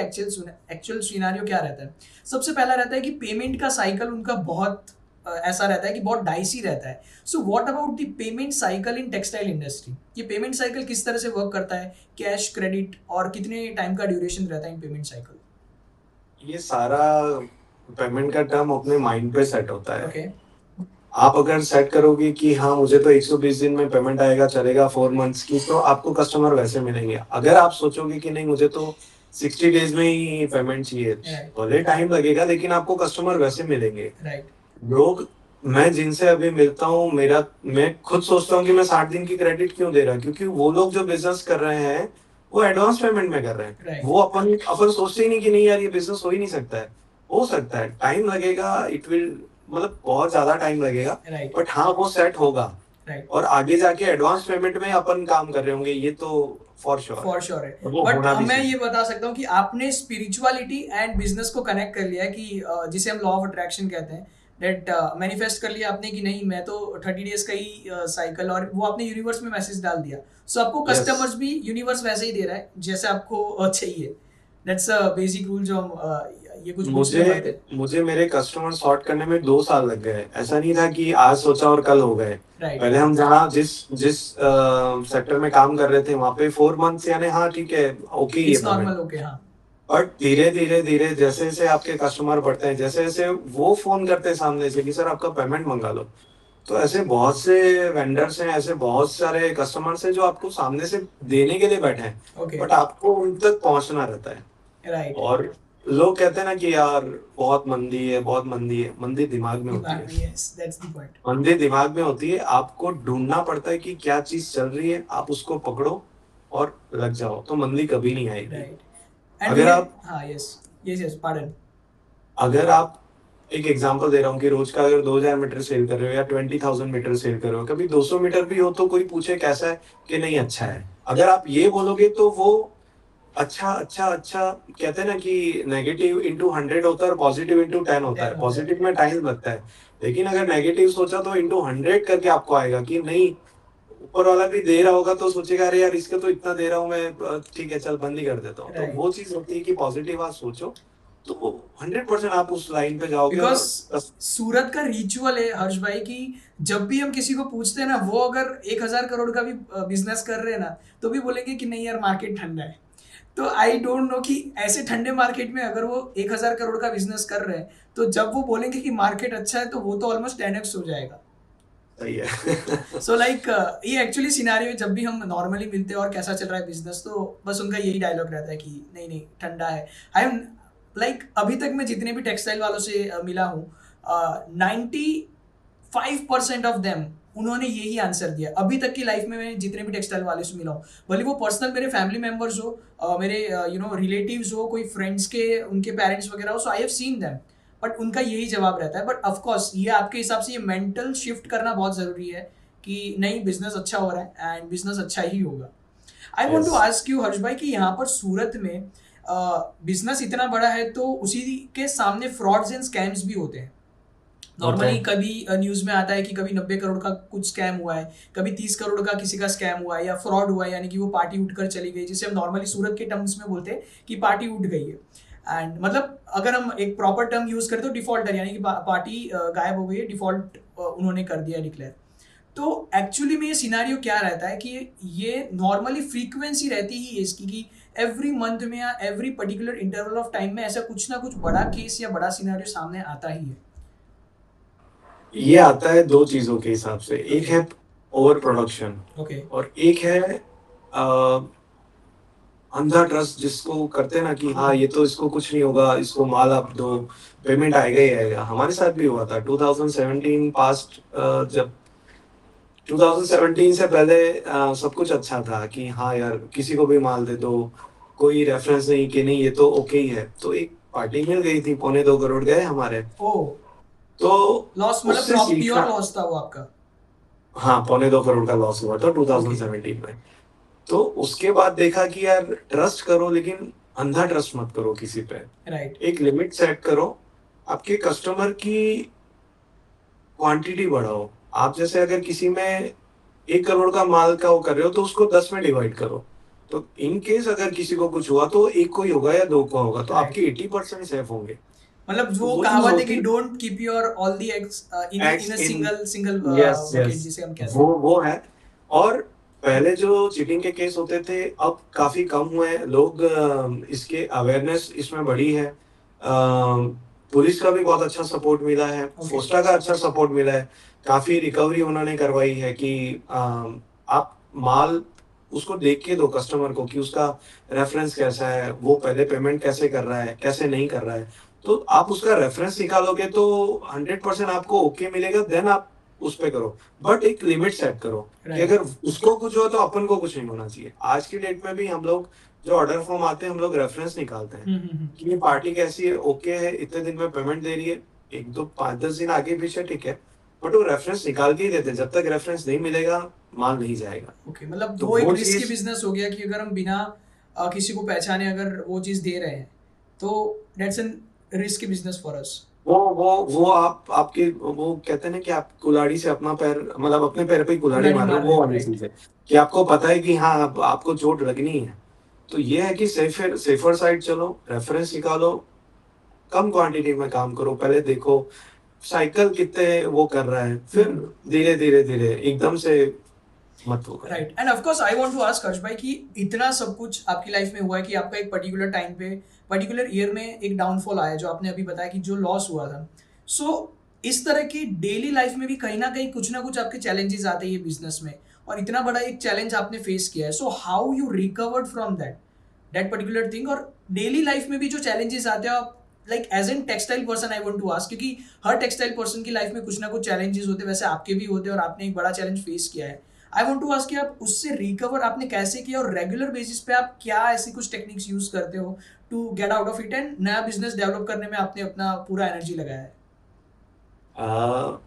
Speaker 1: actual scenario क्या रहता है। सबसे पहला रहता है कि पेमेंट का साइकिल उनका बहुत ऐसा रहता है कि बहुत डाइसी रहता है। So what about the payment cycle in textile industry, ये पेमेंट साइकिल किस तरह से वर्क करता है, कैश, क्रेडिट, और कितने टाइम का ड्यूरेशन रहता है इन पेमेंट साइकिल।
Speaker 2: ये सारा पेमेंट का टर्म अपने माइंड पे सेट होता है।
Speaker 1: ओके,
Speaker 2: आप अगर सेट करोगे कि हाँ मुझे तो 120 दिन में पेमेंट आएगा, चलेगा 4 मंथ्स की, तो आपको कस्टमर वैसे मिलेंगे। अगर आप सोचोगे कि नहीं मुझे तो 60 डेज में ही पेमेंट चाहिए,
Speaker 1: राइट,
Speaker 2: भले टाइम लगेगा लेकिन आपको कस्टमर वैसे मिलेंगे।
Speaker 1: राइट,
Speaker 2: लोग, मैं जिनसे अभी मिलता हूँ, मेरा मैं खुद सोचता हूँ कि मैं 60 दिन की क्रेडिट क्यों दे रहा, क्योंकि वो लोग जो बिजनेस कर रहे हैं वो एडवांस पेमेंट में कर रहे हैं।
Speaker 1: राइट,
Speaker 2: वो अपन अपन सोचते ही नहीं कि नहीं यार ये बिजनेस हो ही नहीं सकता है। हो सकता है, टाइम लगेगा, इट विल, मतलब बहुत ज्यादा टाइम लगेगा,
Speaker 1: राइट,
Speaker 2: बट हाँ वो सेट होगा।
Speaker 1: राइट,
Speaker 2: और आगे जाके एडवांस पेमेंट में अपन काम कर रहे होंगे, ये तो फॉर श्योर है।
Speaker 1: फॉर श्योर है।
Speaker 2: और वो
Speaker 1: बट
Speaker 2: होना भी
Speaker 1: मैं
Speaker 2: चाहिए।
Speaker 1: ये बता सकता हूँ कि आपने स्पिरिचुअलिटी एंड बिजनेस को कनेक्ट कर लिया है कि जिसे हम लॉ ऑफ अट्रैक्शन कहते हैं, डेट मैनिफेस्ट कर लिया आपने कि नहीं मैं तो 30 डेज का ही साइकिल, और वो आपने यूनिवर्स में मैसेज डाल दिया। सो आपको
Speaker 2: यस,
Speaker 1: कस्टमर्स भी यूनिवर्स वैसे ही दे रहा है जैसे आपको चाहिए। दैट्स अ बेसिक रूल जो हम ये कुछ बुक्स में पढ़ते
Speaker 2: मुझे मुझे मेरे कस्टमर सॉर्ट करने में 2 साल लग गए। ऐसा नहीं था कि आज सोचा और कल हो गए।
Speaker 1: हैं। राइट,
Speaker 2: पहले हम जहाँ जिस जिस सेक्टर में काम कर रहे थे वहां पे 4 मंथ्स यानी हाँ ठीक है, ओके ही है
Speaker 1: इट्स
Speaker 2: पेमेंट।
Speaker 1: नॉर्मल, ओके, हाँ,
Speaker 2: बट धीरे धीरे धीरे जैसे जैसे आपके कस्टमर बढ़ते हैं, जैसे जैसे वो फोन करते हैं सामने से कि सर आपका पेमेंट मंगा लो, तो ऐसे बहुत से वेंडर्स हैं, ऐसे बहुत सारे कस्टमर्स हैं जो आपको सामने से देने के लिए बैठे हैं,
Speaker 1: ओके,
Speaker 2: बट आपको उन तक पहुंचना रहता है।
Speaker 1: राइट,
Speaker 2: और लोग कहते हैं ना कि यार बहुत मंदी है, बहुत मंदी है। मंदी दिमाग में होती
Speaker 1: दिमाग
Speaker 2: है।
Speaker 1: में, यस, दैट्स द पॉइंट।
Speaker 2: मंदी दिमाग में होती है। आपको ढूंढना पड़ता है कि क्या चीज चल रही है, आप उसको पकड़ो और लग जाओ, तो मंदी कभी नहीं आएगी।
Speaker 1: राइट, एंड वी
Speaker 2: अगर
Speaker 1: कैन,
Speaker 2: आप
Speaker 1: हाँ, यस, यस, यस, पार्डन,
Speaker 2: अगर आप एक एग्जांपल दे रहा हूँ कि रोज का अगर 2000 मीटर सेल कर रहे हो या 20,000 मीटर सेल कर रहे हो, कभी 200 मीटर भी हो तो कोई पूछे कैसा है, कि नहीं अच्छा है, अगर आप ये बोलोगे तो वो अच्छा अच्छा अच्छा, कहते हैं ना कि नेगेटिव इंटू 100 होता है और पॉजिटिव इंटू 10 होता
Speaker 1: 10
Speaker 2: है।
Speaker 1: होता है,
Speaker 2: पॉजिटिव में टाइम लगता है, लेकिन अगर नेगेटिव सोचा तो इंटू 100 करके आपको आएगा कि नहीं। ऊपर वाला भी दे रहा होगा तो सोचेगा अरे यार इसका तो इतना दे रहा हूँ मैं, ठीक है चल बंद ही कर देता हूँ। तो
Speaker 1: राइट।
Speaker 2: वो चीज होती है कि पॉजिटिव आप सोचो तो 100% आप उस लाइन पे जाओगे।
Speaker 1: बिकॉज
Speaker 2: और बस
Speaker 1: सूरत का रिचुअल है हर्ष भाई कि जब भी हम किसी को पूछते हैं ना, वो अगर 1,000 करोड़ का भी बिजनेस कर रहे हैं ना, तो भी बोलेंगे कि नहीं यार मार्केट ठंडा है। तो आई डोंट नो कि ऐसे ठंडे मार्केट में अगर वो 1,000 करोड़ का बिजनेस कर रहे हैं, तो जब वो बोलेंगे कि मार्केट अच्छा है तो वो तो ऑलमोस्ट 10x हो जाएगा।
Speaker 2: सही है।
Speaker 1: सो लाइक ये एक्चुअली सिनारियो जब भी हम नॉर्मली मिलते हैं और कैसा चल रहा है बिजनेस, तो बस उनका यही डायलॉग रहता है कि नहीं नहीं ठंडा है। आई एम लाइक अभी तक मैं जितने भी टेक्सटाइल वालों से मिला हूँ, 95% ऑफ देम उन्होंने यही आंसर दिया अभी तक की लाइफ में। मैं जितने भी टेक्सटाइल वाले से मिला हूँ, भले वो पर्सनल मेरे फैमिली मेम्बर्स हो, मेरे रिलेटिव्स हो, कोई फ्रेंड्स के उनके पेरेंट्स वगैरह हो, so I have seen them, but उनका यही जवाब रहता है। बट ऑफकोर्स ये आपके हिसाब से ये मेंटल शिफ्ट करना बहुत ज़रूरी है कि नहीं बिजनेस अच्छा हो रहा है एंड बिजनेस अच्छा ही होगा। I want to
Speaker 2: yes,
Speaker 1: ask you Harsh भाई कि यहाँ पर सूरत में बिजनेस इतना बड़ा है तो उसी के सामने फ्रॉड्स एंड स्कैम्स भी होते हैं।
Speaker 2: होते
Speaker 1: नॉर्मली
Speaker 2: हैं।
Speaker 1: कभी न्यूज़ में आता है कि कभी 90 करोड़ का कुछ स्कैम हुआ है, कभी 30 करोड़ का किसी का स्कैम हुआ है या फ्रॉड हुआ है, यानी कि वो पार्टी उठकर चली गई, जिसे हम नॉर्मली सूरत के टर्म्स में बोलते हैं कि पार्टी उठ गई है। एंड मतलब अगर हम एक प्रॉपर टर्म यूज करें तो डिफॉल्टर, यानी कि पार्टी गायब हो गई है, डिफॉल्ट उन्होंने कर दिया डिक्लेयर। तो एक्चुअली में ये सिनारियो क्या रहता है कि ये नॉर्मली फ्रीक्वेंसी रहती ही है इसकी कि एवरी मंथ में या every particular interval of time में ऐसा कुछ ना कुछ बड़ा केस या बड़ा सिनारियो सामने आता ही है।
Speaker 2: ये आता है दो चीजों के हिसाब से, एक
Speaker 1: ओके।
Speaker 2: है ओवर प्रोडक्शन
Speaker 1: ओके।
Speaker 2: और एक है अंधा ट्रस्ट, जिसको करते हैं ना कि हाँ ये तो इसको कुछ नहीं होगा, इसको माल आप दो, पेमेंट आएगा ही आएगा। हमारे साथ भी हुआ था 2017 पास्ट, जब 2017 से पहले सब कुछ अच्छा था कि हाँ यार किसी को भी माल दे दो, कोई रेफरेंस नहीं कि नहीं ये तो ओके ही है। तो एक पार्टी मिल गई थी, 1.25 करोड़ गए हमारे।
Speaker 1: ओ,
Speaker 2: तो
Speaker 1: लॉस मतलब
Speaker 2: उससे
Speaker 1: प्योर
Speaker 2: सीखा।
Speaker 1: लॉस था वो आपका?
Speaker 2: हाँ, 2.25 करोड़ का लॉस हुआ था
Speaker 1: ओके।
Speaker 2: 2017 में। तो उसके बाद देखा कि यार ट्रस्ट करो, लेकिन अंधा ट्रस्ट मत करो किसी पे।
Speaker 1: राइट।
Speaker 2: एक लिमिट सेट करो, आपके कस्टमर की क्वांटिटी बढ़ाओ। आप जैसे अगर किसी में 1 करोड़ का माल का वो कर रहे हो तो उसको 10 में डिवाइड करो। तो इन केस अगर किसी को कुछ हुआ तो एक को ही होगा या दो को होगा, तो
Speaker 1: राइट।
Speaker 2: आपके 80% सेफ होंगे।
Speaker 1: मतलब
Speaker 2: तो
Speaker 1: वो
Speaker 2: वो चीज
Speaker 1: कहावत है कि
Speaker 2: होती
Speaker 1: don't keep your all the eggs in
Speaker 2: x
Speaker 1: a
Speaker 2: in.
Speaker 1: Single single
Speaker 2: yes
Speaker 1: bucket,
Speaker 2: yes,
Speaker 1: जिसे हम कहते हैं।
Speaker 2: वो है। और पहले जो चीटिंग के केस होते थे अब काफी कम हुए हैं लोग, इसके अवेयरनेस इसमें बढ़ी है। पुलिस का भी बहुत अच्छा सपोर्ट मिला है,
Speaker 1: ओके।
Speaker 2: फोस्टा का अच्छा सपोर्ट मिला है। काफी रिकवरी उन्होंने करवाई है कि आप माल उसको देख के दो कस्टमर को कि उसका रेफरेंस कैसा है, वो पहले पेमेंट कैसे कर रहा है, कैसे नहीं कर रहा है। तो आप उसका रेफरेंस निकालोगे तो 100% आपको ओके मिलेगा, देन आप उस पे करो। बट एक लिमिट सेट करो कि
Speaker 1: राइट।
Speaker 2: अगर उसको कुछ हो तो अपन को कुछ नहीं होना चाहिए। आज की डेट में भी हम लोग जो ऑर्डर फॉर्म आते हैं हम लोग रेफरेंस निकालते हैं
Speaker 1: हम्म।
Speaker 2: कि ये पार्टी कैसी है, ओके है, इतने दिन में पेमेंट दे रही है। एक दो 5-10 दिन आगे पीछे ठीक है, बट वो रेफरेंस निकाल के ही देते हैं। जब तक रेफरेंस नहीं मिलेगा माल नहीं जाएगा।
Speaker 1: ओके, मतलब
Speaker 2: तो
Speaker 1: वो एक
Speaker 2: वो
Speaker 1: रिस्की
Speaker 2: चीज,
Speaker 1: बिजनेस हो गया कि अगर हम बिना किसी को पहचाने अगर वो चीज़ दे रहे हैं तो that's an risky business for us.
Speaker 2: वो आप आपके वो कहते हैं ना कि आप कुल्हाड़ी से अपना पैर, मतलब अपने पैर पे ही कुल्हाड़ी
Speaker 1: कुल्हाड़ी
Speaker 2: मार रहे
Speaker 1: मार
Speaker 2: हो,
Speaker 1: रहे
Speaker 2: वो
Speaker 1: हो,
Speaker 2: वाली
Speaker 1: राइट।
Speaker 2: चीज है कि आपको पता है कि हाँ आपको चोट लगनी है। तो ये है कि सेफर सेफर साइड चलो, रेफरेंस निकालो, कम क्वांटिटी में काम करो, पहले देखो साइकिल कितने वो कर रहा है, फिर
Speaker 1: हम्म।
Speaker 2: धीरे धीरे धीरे एकदम से मत वो करो।
Speaker 1: Right. And of course I want to ask Harsh भाई कि इतना सब कुछ आपकी लाइफ में हुआ है कि आपका एक पर्टिकुलर टाइम पे, पर्टिकुलर ईयर में एक डाउनफॉल आया, जो आपने अभी बताया कि जो लॉस हुआ था। सो इस तरह की डेली लाइफ में भी कहीं ना कुछ आपके चैलेंजेस आते हैं बिजनेस में, और इतना बड़ा एक चैलेंज आपने फेस किया है। So how you recovered from that that particular thing? और डेली लाइफ में भी जो चैलेंजेस आते हैं, आप like as an textile person I want to ask, क्योंकि हर टेक्सटाइल पर्सन की लाइफ में कुछ ना कुछ चैलेंजेस होते हैं, वैसे आपके भी होते हैं और आपने एक बड़ा चैलेंज फेस किया है। आई वांट टू आस्क कि आप उससे रिकवर आपने कैसे किया, और रेगुलर बेसिस पे आप क्या ऐसी कुछ टेक्निक्स यूज करते हो to get out of it, and नया बिजनेस डेवलप करने में आपने अपना पूरा एनर्जी लगाया है?
Speaker 2: आ,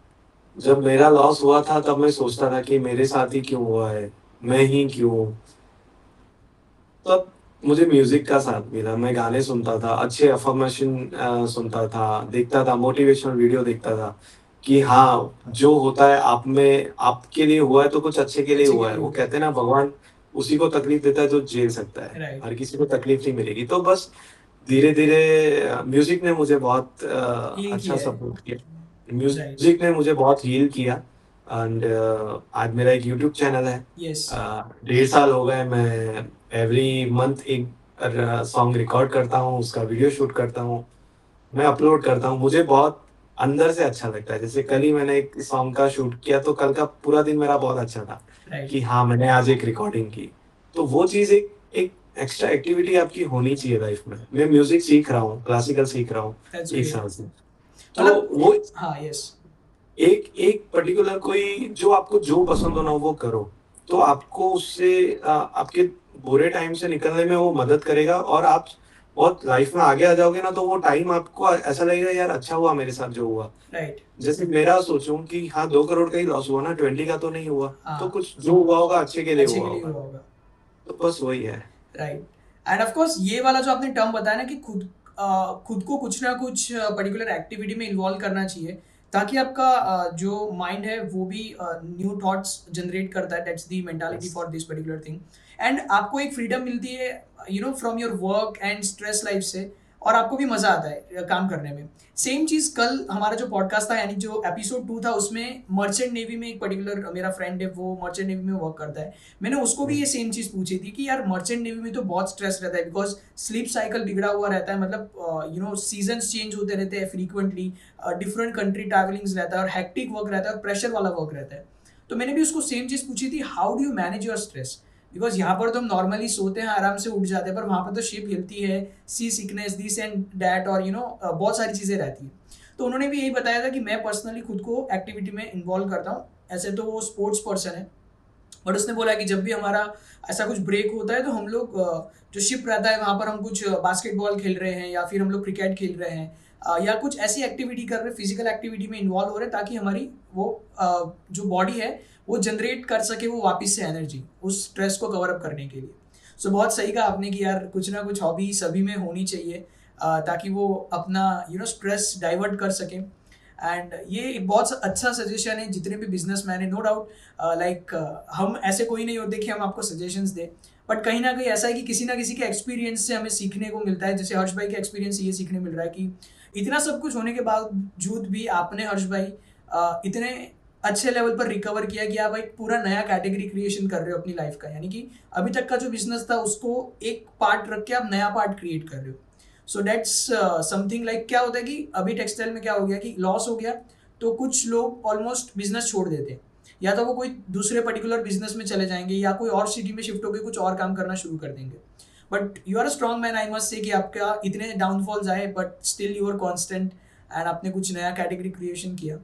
Speaker 2: जब मेरा लॉस हुआ था तब मैं सोचता था कि मेरे साथ ही क्यों हुआ है, मैं ही क्यों। तब मुझे म्यूजिक का साथ मिला, मैं गाने सुनता था, अच्छे अफर्मेशन सुनता था, देखता था मोटिवेशनल वीडियो देखता था कि हाँ जो होता है आप में आपके लिए हुआ है तो कुछ अच्छे के लिए
Speaker 1: अच्छे के
Speaker 2: हुआ है।
Speaker 1: लिए
Speaker 2: वो
Speaker 1: हुआ
Speaker 2: कहते हैं ना भगवान उसी को तकलीफ देता है जो झेल सकता है,
Speaker 1: है। राइट।
Speaker 2: हर किसी को तकलीफ नहीं मिलेगी। तो बस धीरे धीरे म्यूजिक ने मुझे बहुत
Speaker 1: हील
Speaker 2: अच्छा
Speaker 1: किया है।
Speaker 2: सपोर्ट किया,
Speaker 1: राइट।
Speaker 2: म्यूजिक ने मुझे बहुत हील किया। एंड आज मेरा एक यूट्यूब चैनल है।
Speaker 1: यस।
Speaker 2: 1.5 साल हो गए, मैं एवरी मंथ एक सॉन्ग रिकॉर्ड करता हूँ, उसका वीडियो शूट करता हूँ, मैं अपलोड करता हूँ। मुझे बहुत अंदर से अच्छा लगता है। जैसे कल ही मैंने एक सॉन्ग का शूट किया तो कल का पूरा दिन मेरा बहुत अच्छा था
Speaker 1: राइट।
Speaker 2: कि हाँ मैंने आज एक रिकॉर्डिंग की। तो वो चीज़ एक एक एक्स्ट्रा एक्टिविटी आपकी होनी चाहिए लाइफ में। मैं म्यूजिक सीख रहा हूँ, क्लासिकल सीख रहा हूँ
Speaker 1: दैट्स
Speaker 2: 1 साल
Speaker 1: ग्रेट।
Speaker 2: से। तो
Speaker 1: मतलब
Speaker 2: वो
Speaker 1: हाँ, यस।
Speaker 2: एक एक पर्टिकुलर कोई जो आपको जो पसंद हो ना वो करो, तो आपको उससे आपके बुरे टाइम से निकलने में वो मदद करेगा और आप बहुत लाइफ में आगे आ जाओगे ना। तो वो टाइम आपको ऐसा लगेगा यार अच्छा हुआ मेरे साथ जो हुआ।
Speaker 1: राइट।
Speaker 2: जैसे मेरा सोचूं कि हाँ 2 करोड़ का ही लॉस हुआ ना, 20 का तो नहीं हुआ। तो
Speaker 1: हाँ,
Speaker 2: कुछ जो हुआ होगा अच्छे के लिए
Speaker 1: अच्छे
Speaker 2: हुआ
Speaker 1: के लिए
Speaker 2: होगा।
Speaker 1: हुआ होगा।
Speaker 2: तो बस वही है।
Speaker 1: राइट। एंड ऑफ कोर्स ये वाला जो आपने टर्म बताया ना कि खुद को कुछ ना कुछ पर्टिकुलर एक्टिविटी में इन्वॉल्व करना चाहिए, ताकि आपका जो माइंड है वो भी न्यू थॉट्स जनरेट करता है। That's the mentality
Speaker 2: yes.
Speaker 1: For this particular thing. And आपको एक फ्रीडम मिलती है from your work and stress life से, और आपको भी मजा आता है काम करने में। सेम चीज कल हमारा जो पॉडकास्ट था, यानी जो एपिसोड 2 था, उसमें मर्चेंट नेवी में एक पर्टिकुलर मेरा फ्रेंड है, वो मर्चेंट नेवी में वर्क करता है। मैंने उसको भी ये सेम चीज पूछी थी कि यार मर्चेंट नेवी में तो बहुत स्ट्रेस रहता है, बिकॉज स्लीप साइकिल बिगड़ा हुआ रहता है, मतलब सीजन्स चेंज होते रहते हैं फ्रीक्वेंटली, डिफरेंट कंट्री ट्रैवलिंग्स रहता है, और हैक्टिक वर्क रहता है, और प्रेशर वाला वर्क रहता है। तो मैंने भी उसको सेम चीज पूछी थी, how do you manage your stress? Because यहाँ पर तो हम नॉर्मली सोते हैं, आराम से उठ जाते हैं, पर वहाँ पर तो शिप हिलती है, सी सिकनेस, दिस एंड डैट, और बहुत सारी चीज़ें रहती हैं। तो उन्होंने भी यही बताया था कि मैं पर्सनली खुद को एक्टिविटी में इन्वॉल्व करता हूँ। ऐसे तो वो स्पोर्ट्स पर्सन है, बट उसने बोला कि जब भी हमारा ऐसा कुछ ब्रेक होता है, तो हम लोग जो शिप रहता है वहाँ पर हम कुछ बास्केटबॉल खेल रहे हैं, या फिर हम लोग क्रिकेट खेल रहे हैं, या कुछ ऐसी एक्टिविटी कर रहे हैं, फिजिकल एक्टिविटी में इन्वॉल्व हो रहे हैं, ताकि हमारी वो जो बॉडी है वो जनरेट कर सके वो वापस से एनर्जी उस स्ट्रेस को कवर अप करने के लिए। सो बहुत सही कहा आपने कि यार कुछ ना कुछ हॉबी सभी में होनी चाहिए, ताकि वो अपना स्ट्रेस डाइवर्ट कर सकें। एंड ये एक बहुत अच्छा सजेशन है जितने भी बिजनेसमैन है, नो डाउट। लाइक हम ऐसे कोई नहीं होते कि हम आपको सजेशंस दें, बट कहीं ना कहीं ऐसा है कि किसी ना किसी के एक्सपीरियंस से हमें सीखने को मिलता है। जैसे हर्ष भाई के एक्सपीरियंस से ये सीखने मिल रहा है कि इतना सब कुछ होने के बावजूद भी आपने, हर्ष भाई, इतने अच्छे लेवल पर रिकवर किया कि आप एक पूरा नया कैटेगरी क्रिएशन कर रहे हो अपनी लाइफ का। यानी कि अभी तक का जो बिजनेस था उसको एक पार्ट रख के आप नया पार्ट क्रिएट कर रहे हो। सो डेट्स समथिंग लाइक, क्या होता है कि अभी टेक्सटाइल में क्या हो गया कि लॉस हो गया, तो कुछ लोग ऑलमोस्ट बिजनेस छोड़ देते हैं, या तो वो कोई दूसरे पर्टिकुलर बिजनेस में चले जाएंगे, या कोई और सिटी में शिफ्ट होकर कुछ और काम करना शुरू कर देंगे। But you are a strong man, I must say, कि आपका इतने डाउनफॉल्स आए but still you are constant, and आपने कुछ नया कैटेगरी क्रिएशन किया।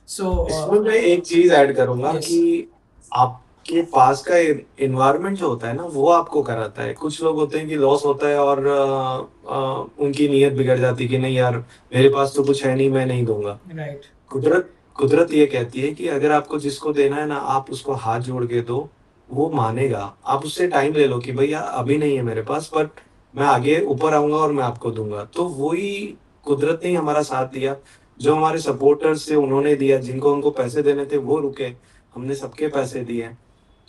Speaker 1: सो
Speaker 2: इसमें मैं एक चीज ऐड करूंगा
Speaker 1: यस।
Speaker 2: कि आपके पास का एनवायरनमेंट जो होता है ना वो आपको कराता है। कुछ लोग होते हैं कि लॉस होता है और उनकी नीयत बिगड़ जाती है कि नहीं यार मेरे पास तो कुछ है नहीं, मैं नहीं दूंगा।
Speaker 1: राइट।
Speaker 2: कुदरत कुदरत ये कहती है कि अगर आपको जिसको देना है ना आप उसको हाथ जोड़ के दो, वो मानेगा। आप उससे टाइम ले लो कि भैया अभी नहीं है मेरे पास, बट मैं आगे ऊपर आऊंगा और मैं आपको दूंगा। तो वही कुदरत ने ही हमारा साथ दिया। जो हमारे सपोर्टर्स थे उन्होंने दिया, जिनको उनको पैसे देने थे वो रुके, हमने सबके पैसे दिए।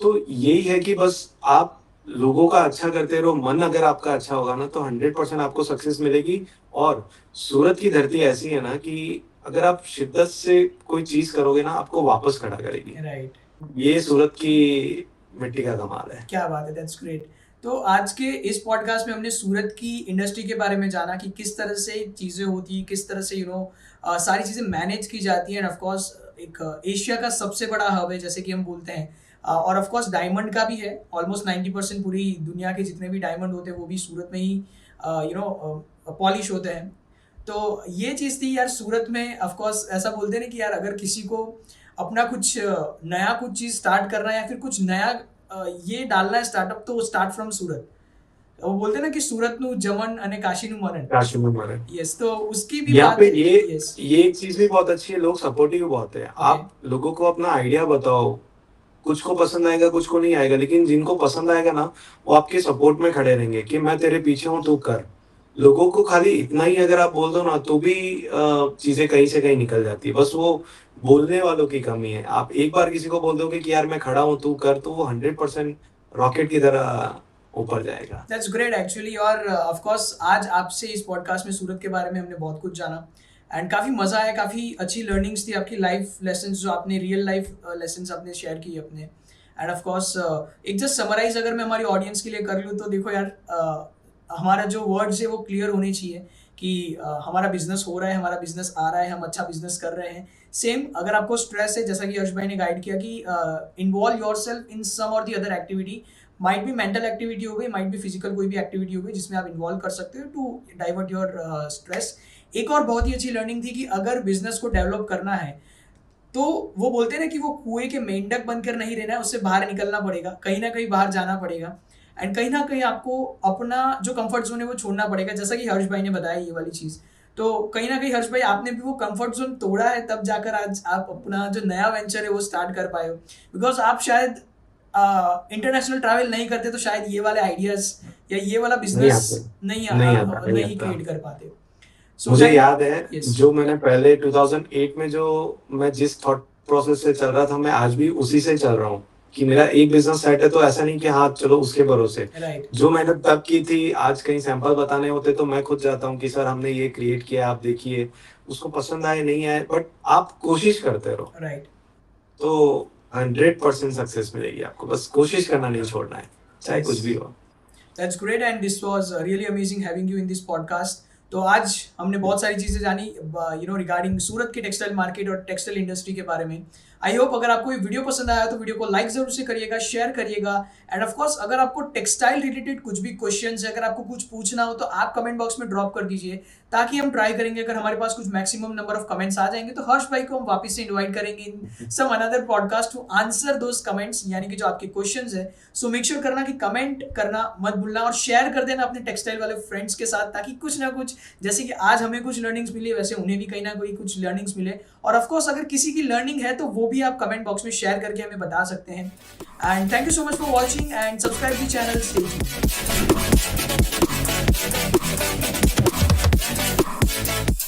Speaker 2: तो यही है कि बस आप लोगों का अच्छा करते रहो। मन अगर आपका अच्छा होगा ना तो 100% आपको सक्सेस मिलेगी। और सूरत की धरती ऐसी है ना कि अगर आप शिद्दत से कोई चीज करोगे ना आपको वापस खड़ा करेगी।
Speaker 1: राइट।
Speaker 2: ये सूरत की मिट्टी का कमाल है।
Speaker 1: क्या बात है, दैट्स ग्रेट। तो आज के इस पॉडकास्ट में हमने सूरत की इंडस्ट्री के बारे में जाना कि किस तरह से चीज़ें होती, किस तरह से सारी चीज़ें मैनेज की जाती हैं। एंड ऑफ कोर्स एक एशिया का सबसे बड़ा हब है जैसे कि हम बोलते हैं, और ऑफ कोर्स डायमंड का भी है। ऑलमोस्ट 90% पूरी दुनिया के जितने भी डायमंड होते हैं वो भी सूरत में ही पॉलिश होते हैं। तो ये चीज़ थी यार सूरत में। ऑफ कोर्स ऐसा बोलते हैं ना कि यार अगर किसी को अपना कुछ नया कुछ चीज़ स्टार्ट करना है, या फिर कुछ नया ये डालना है स्टार्टअप, तो स्टार्ट फ्रॉम सूरत। वो बोलते हैं ना कि सूरत नु जमन अने काशी नु मनन।
Speaker 2: काशी में मरे।
Speaker 1: यस, तो उसकी भी
Speaker 2: यहाँ
Speaker 1: बात
Speaker 2: पे
Speaker 1: है।
Speaker 2: ये
Speaker 1: यस।
Speaker 2: ये एक चीज भी बहुत अच्छी है, लोग सपोर्टिव बहुत है।
Speaker 1: ओके।
Speaker 2: आप लोगों को अपना आइडिया बताओ, कुछ को पसंद आएगा कुछ को नहीं आएगा, लेकिन जिनको पसंद आएगा ना वो आपके सपोर्ट में खड़े रहेंगे कि मैं तेरे पीछे हूँ, तू कर। लोगों को खाली इतना ही अगर आप बोल दो ना तो भी चीजें कहीं से कहीं निकल जाती है। बस वो बोलने वालों की कमी है। आप एक बार किसी को बोल दोगे कि यार मैं खड़ा हूँ तू कर, तो वो 100% रॉकेट की तरह ऊपर जाएगा।
Speaker 1: That's great actually. और ऑफ कोर्स आज आपसे इस पॉडकास्ट में सूरत के बारे में हमने बहुत कुछ जाना, एंड काफ़ी मज़ा आया, काफ़ी अच्छी लर्निंग्स थी, आपकी लाइफ लेसन्स जो आपने, रियल लाइफ लेसन्स आपने शेयर की अपने। एंड ऑफ कोर्स एक जस्ट समराइज अगर मैं हमारी ऑडियंस के लिए कर लूँ, तो देखो यार, हमारा जो वर्ड्स है वो क्लियर होने चाहिए कि हमारा बिजनेस हो रहा है, हमारा बिजनेस आ रहा है, हम अच्छा बिजनेस कर रहे हैं। सेम अगर आपको स्ट्रेस है, जैसा कि हर्ष भाई ने गाइड किया कि इन्वॉल्व योर सेल्फ इन सम और the other activity, might be mental activity हो गई, माइट बी फिजिकल कोई भी एक्टिविटी हो गई जिसमें आप इन्वॉल्व कर सकते हो टू डाइवर्ट योर स्ट्रेस। एक और बहुत ही अच्छी लर्निंग थी कि अगर बिजनेस को डेवलप करना है, तो वो बोलते हैं ना कि वो कुएं के मेंढक बनकर नहीं रहना है, उससे बाहर निकलना पड़ेगा, कहीं ना कहीं बाहर जाना पड़ेगा, एंड कहीं ना कहीं आपको अपना जो कंफर्ट जोन है वो छोड़ना पड़ेगा, जैसा कि हर्ष भाई ने बताया ये वाली चीज़। तो कहीं ना कहीं हर्ष भाई आपने भी वो कंफर्ट जोन तोड़ा है, तब जाकर आज आप अपना जो नया वेंचर है वो स्टार्ट कर पाए हो। बिकॉज आप शायद इंटरनेशनल ट्रैवल नहीं करते तो शायद ये वाले आइडियाज या ये वाला
Speaker 2: नहीं
Speaker 1: बिजनेस
Speaker 2: आते,
Speaker 1: नहीं
Speaker 2: नहीं आता, नहीं
Speaker 1: नहीं
Speaker 2: आता।
Speaker 1: क्रिएट कर पाते। सो
Speaker 2: मुझे
Speaker 1: दैट
Speaker 2: याद है
Speaker 1: यस
Speaker 2: जो मैंने पहले 2008 में जो मैं जिस थॉट प्रोसेस से चल रहा था, मैं आज भी उसी से चल रहा हूँ कि मेरा एक बिजनेस सेट है, तो ऐसा नहीं कि हाँ चलो उसके भरोसे।
Speaker 1: राइट
Speaker 2: जो मेहनत तब की थी, आज कहीं सैंपल बताने होते तो मैं खुद जाता हूँ कि सर हमने ये क्रिएट किया, आप देखिए, उसको पसंद आए नहीं आए, बट आप कोशिश करते रहो
Speaker 1: राइट।
Speaker 2: तो 100% सक्सेस मिलेगी आपको। बस कोशिश करना नहीं छोड़ना है, चाहे कुछ भी हो।
Speaker 1: That's great and this was really amazing having you in this podcast. तो आज हमने बहुत सारी चीज़ें जानी रिगार्डिंग सूरत के टेक्सटाइल मार्केट और टेक्सटाइल इंडस्ट्री के बारे में। आई होप अगर आपको ये वीडियो पसंद आया तो वीडियो को लाइक जरूर से करिएगा, शेयर करिएगा एंड ऑफ कोर्स अगर आपको टेक्सटाइल रिलेटेड कुछ भी क्वेश्चंस है, अगर आपको कुछ पूछना हो तो आप कमेंट बॉक्स में ड्रॉप कर दीजिए ताकि हम ट्राई करेंगे। अगर हमारे पास कुछ मैक्सिमम नंबर ऑफ कमेंट्स आ जाएंगे तो हर्ष भाई को हम वापस से इन्वाइट करेंगे in some another podcast to answer those comments, यानी कि जो आपके क्वेश्चंस है। सो मेक श्योर करना कि कमेंट करना मत भूलना और शेयर कर देना अपने टेक्सटाइल वाले फ्रेंड्स के साथ, ताकि कुछ ना कुछ, जैसे कि आज हमें कुछ लर्निंग्स मिली वैसे उन्हें भी कहीं ना कोई कुछ लर्निंग्स मिले। और ऑफ कोर्स अगर किसी की लर्निंग है तो वो भी आप कमेंट बॉक्स में शेयर करके हमें बता सकते हैं। And thank you so much for watching and subscribe the channel. Stay tuned।